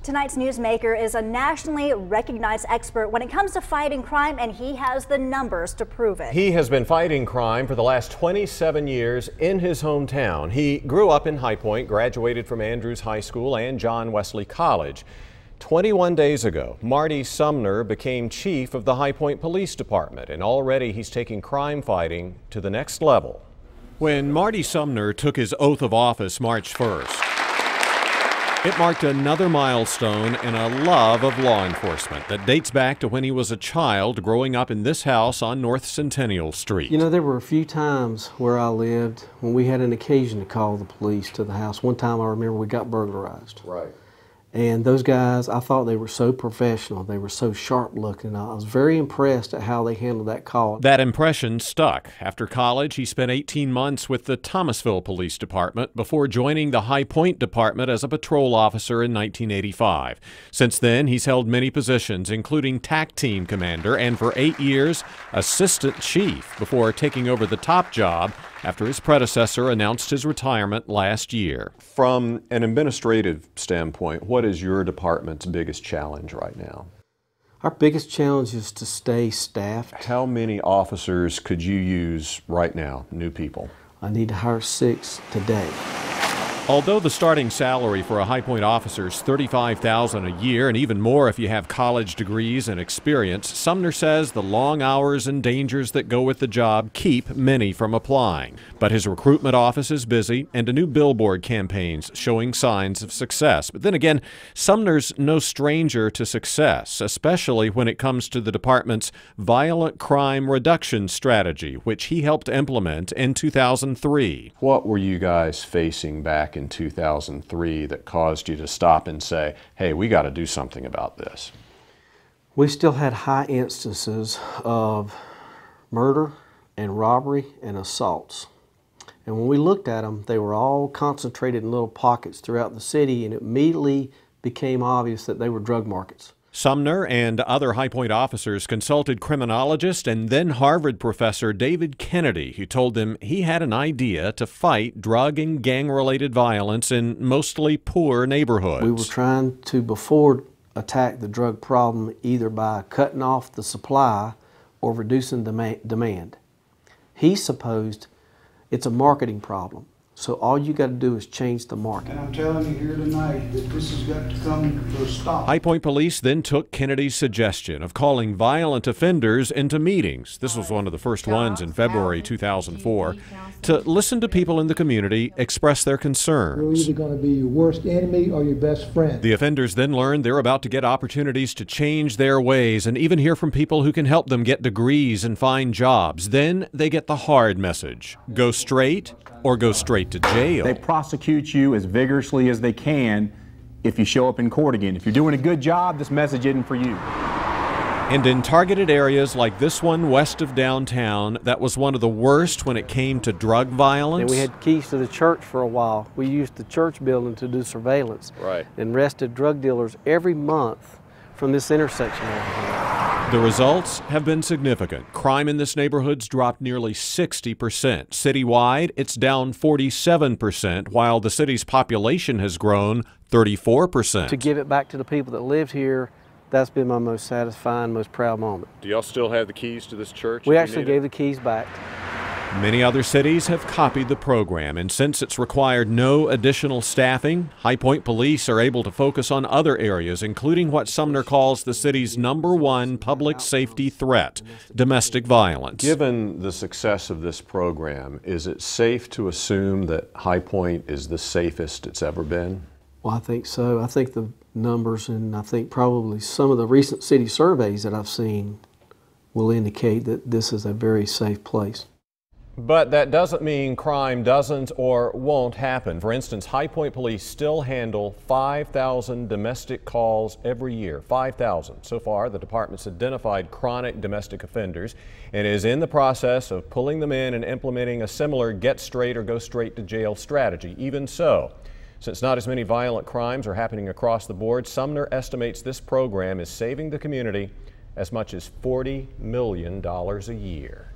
Tonight's newsmaker is a nationally recognized expert when it comes to fighting crime, and he has the numbers to prove it. He has been fighting crime for the last 27 years in his hometown. He grew up in High Point, graduated from Andrews High School and John Wesley College. 21 days ago, Marty Sumner became chief of the High Point Police Department, and already he's taking crime fighting to the next level. When Marty Sumner took his oath of office March 1st, it marked another milestone in a love of law enforcement that dates back to when he was a child growing up in this house on North Centennial Street. You know, there were a few times where I lived when we had an occasion to call the police to the house. One time I remember we got burglarized. Right. And those guys, I thought they were so professional. They were so sharp looking. I was very impressed at how they handled that call. That impression stuck. After college, he spent 18 months with the Thomasville Police Department before joining the High Point Department as a patrol officer in 1985. Since then, he's held many positions, including TAC team commander and for 8 years, assistant chief, before taking over the top job after his predecessor announced his retirement last year. From an administrative standpoint, what is your department's biggest challenge right now? Our biggest challenge is to stay staffed. How many officers could you use right now, new people? I need to hire 6 today. Although the starting salary for a High Point officer is $35,000 a year, and even more if you have college degrees and experience, Sumner says the long hours and dangers that go with the job keep many from applying. But his recruitment office is busy, and a new billboard campaign's showing signs of success. But then again, Sumner's no stranger to success, especially when it comes to the department's violent crime reduction strategy, which he helped implement in 2003. What were you guys facing back in 2003 that caused you to stop and say, hey, we got to do something about this? We still had high instances of murder and robbery and assaults. And when we looked at them, they were all concentrated in little pockets throughout the city, and it immediately became obvious that they were drug markets. Sumner and other High Point officers consulted criminologist and then Harvard professor David Kennedy, who told them he had an idea to fight drug and gang-related violence in mostly poor neighborhoods. We were trying to, before, attack the drug problem either by cutting off the supply or reducing demand. He supposed it's a marketing problem. So all you got to do is change the market. And I'm telling you here tonight that this has got to come to a stop. High Point Police then took Kennedy's suggestion of calling violent offenders into meetings. This was one of the first ones in February 2004, to listen to people in the community express their concerns. You're either going to be your worst enemy or your best friend. The offenders then learned they're about to get opportunities to change their ways and even hear from people who can help them get degrees and find jobs. Then they get the hard message: go straight or go straight to jail. They prosecute you as vigorously as they can if you show up in court again. If you're doing a good job, this message isn't for you. And in targeted areas like this one west of downtown, that was one of the worst when it came to drug violence. And we had keys to the church for a while. We used the church building to do surveillance. Right. And arrested drug dealers every month from this intersection over here. The results have been significant. Crime in this neighborhood's dropped nearly 60%. Citywide, it's down 47%, while the city's population has grown 34%. To give it back to the people that lived here, that's been my most satisfying, most proud moment. Do y'all still have the keys to this church? We actually gave the keys back. Many other cities have copied the program, and since it's required no additional staffing, High Point Police are able to focus on other areas, including what Sumner calls the city's #1 public safety threat: domestic violence. Given the success of this program, is it safe to assume that High Point is the safest it's ever been? Well, I think so. I think the numbers, and I think probably some of the recent city surveys that I've seen will indicate that this is a very safe place. But that doesn't mean crime doesn't or won't happen. For instance, High Point Police still handle 5,000 domestic calls every year. 5,000. So far, the department's identified chronic domestic offenders and is in the process of pulling them in and implementing a similar get straight or go straight to jail strategy. Even so, since not as many violent crimes are happening across the board, Sumner estimates this program is saving the community as much as $40 million a year.